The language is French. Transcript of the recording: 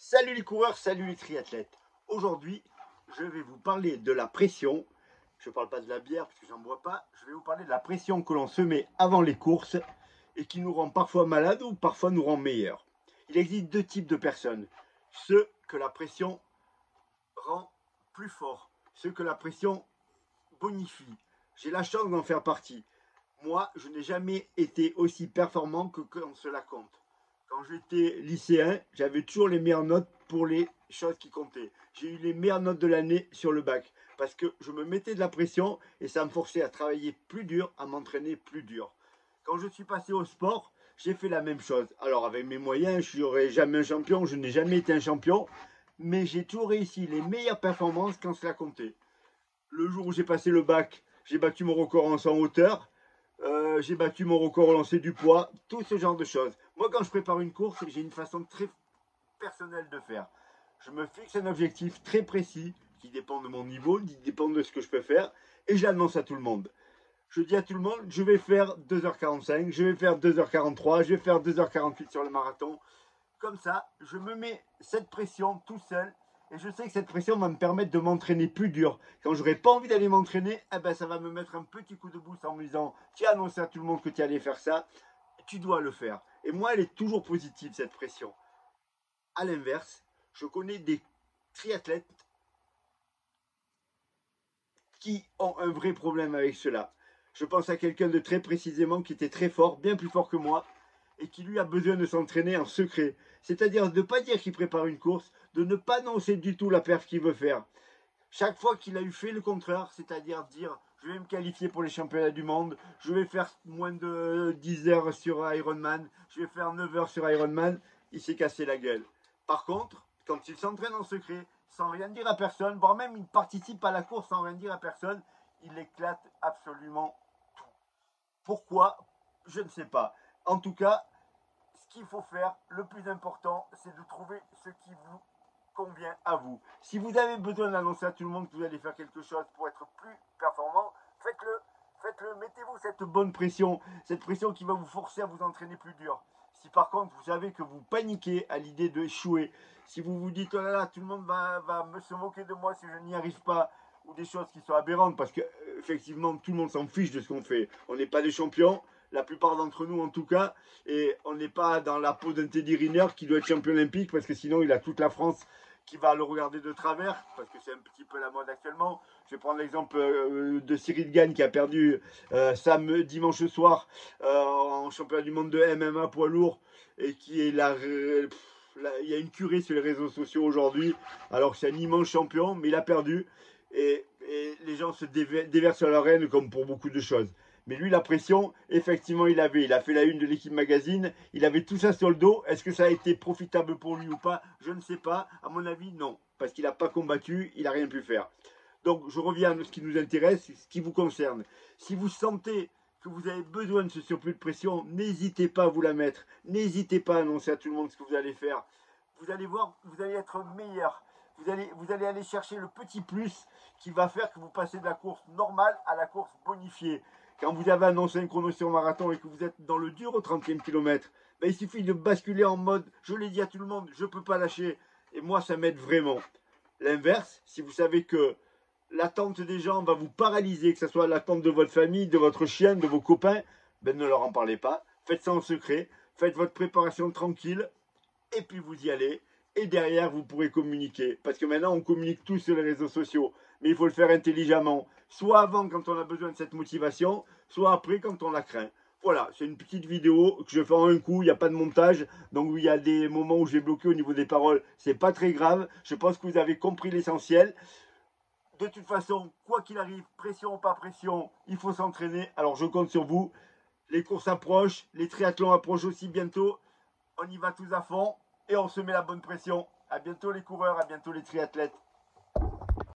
Salut les coureurs, salut les triathlètes. Aujourd'hui, je vais vous parler de la pression. Je ne parle pas de la bière parce que j'en bois pas. Je vais vous parler de la pression que l'on se met avant les courses et qui nous rend parfois malades ou parfois nous rend meilleurs. Il existe deux types de personnes. Ceux que la pression rend plus forts, ceux que la pression bonifie. J'ai la chance d'en faire partie. Moi, je n'ai jamais été aussi performant que quand cela compte. Quand j'étais lycéen, j'avais toujours les meilleures notes pour les choses qui comptaient. J'ai eu les meilleures notes de l'année sur le bac parce que je me mettais de la pression et ça me forçait à travailler plus dur, à m'entraîner plus dur. Quand je suis passé au sport, j'ai fait la même chose. Alors avec mes moyens, je n'aurais jamais un champion, je n'ai jamais été un champion, mais j'ai toujours réussi les meilleures performances quand cela comptait. Le jour où j'ai passé le bac, j'ai battu mon record en 100 hauteur. J'ai battu mon record au lancer du poids, tout ce genre de choses. Moi, quand je prépare une course, j'ai une façon très personnelle de faire. Je me fixe un objectif très précis qui dépend de mon niveau, qui dépend de ce que je peux faire, et je l'annonce à tout le monde. Je dis à tout le monde, je vais faire 2h45, je vais faire 2h43, je vais faire 2h48 sur le marathon. Comme ça, je me mets cette pression tout seul et je sais que cette pression va me permettre de m'entraîner plus dur. Quand j'aurai pas envie d'aller m'entraîner, eh ben ça va me mettre un petit coup de boost en me disant tu as annoncé à tout le monde que tu allais faire ça, tu dois le faire. Et moi, elle est toujours positive cette pression. À l'inverse, je connais des triathlètes qui ont un vrai problème avec cela. Je pense à quelqu'un de très précisément qui était très fort, bien plus fort que moi, et qui lui a besoin de s'entraîner en secret. C'est-à-dire de ne pas dire qu'il prépare une course, de ne pas annoncer du tout la perf qu'il veut faire. Chaque fois qu'il a eu fait le contraire, c'est-à-dire dire je vais me qualifier pour les championnats du monde, je vais faire moins de 10 heures sur Ironman, je vais faire 9 heures sur Ironman, il s'est cassé la gueule. Par contre, quand il s'entraîne en secret, sans rien dire à personne, voire même il participe à la course sans rien dire à personne, il éclate absolument tout. Pourquoi? Je ne sais pas. En tout cas, ce qu'il faut faire, le plus important, c'est de trouver ce qui vous convient à vous. Si vous avez besoin d'annoncer à tout le monde que vous allez faire quelque chose pour être plus performant, faites-le. Faites-le, mettez-vous cette bonne pression, cette pression qui va vous forcer à vous entraîner plus dur. Si par contre vous savez que vous paniquez à l'idée d'échouer, si vous vous dites oh là là, tout le monde va se moquer de moi si je n'y arrive pas, ou des choses qui sont aberrantes, parce que effectivement tout le monde s'en fiche de ce qu'on fait. On n'est pas des champions, la plupart d'entre nous en tout cas, et on n'est pas dans la peau d'un Teddy Riner qui doit être champion olympique, parce que sinon il a toute la France qui va le regarder de travers, parce que c'est un petit peu la mode actuellement. Je vais prendre l'exemple de Cyril Gagne qui a perdu dimanche soir en championnat du monde de MMA poids lourd et qui est il y a une curée sur les réseaux sociaux aujourd'hui, alors que c'est un immense champion, mais il a perdu et les gens se déversent sur leur haine comme pour beaucoup de choses. Mais lui, la pression, effectivement, il a fait la une de l'équipe magazine, il avait tout ça sur le dos. Est-ce que ça a été profitable pour lui ou pas? Je ne sais pas. À mon avis, non. Parce qu'il n'a pas combattu, il n'a rien pu faire. Donc, je reviens à ce qui nous intéresse, ce qui vous concerne. Si vous sentez que vous avez besoin de ce surplus de pression, n'hésitez pas à vous la mettre. N'hésitez pas à annoncer à tout le monde ce que vous allez faire. Vous allez voir, vous allez être meilleur. Vous allez aller chercher le petit plus qui va faire que vous passez de la course normale à la course bonifiée. Quand vous avez annoncé un chrono sur marathon et que vous êtes dans le dur au 30e kilomètre, ben il suffit de basculer en mode je l'ai dit à tout le monde, je ne peux pas lâcher. Et moi, ça m'aide vraiment. L'inverse, si vous savez que l'attente des gens va vous paralyser, que ce soit l'attente de votre famille, de votre chien, de vos copains, ben ne leur en parlez pas. Faites ça en secret. Faites votre préparation tranquille. Et puis vous y allez. Et derrière, vous pourrez communiquer. Parce que maintenant, on communique tous sur les réseaux sociaux. Mais il faut le faire intelligemment. Soit avant, quand on a besoin de cette motivation, soit après, quand on la craint. Voilà, c'est une petite vidéo que je fais en un coup, il n'y a pas de montage. Donc il y a des moments où j'ai bloqué au niveau des paroles. C'est pas très grave. Je pense que vous avez compris l'essentiel. De toute façon, quoi qu'il arrive, pression ou pas pression, il faut s'entraîner. Alors je compte sur vous. Les courses approchent, les triathlons approchent aussi bientôt. On y va tous à fond et on se met la bonne pression. À bientôt les coureurs, à bientôt les triathlètes.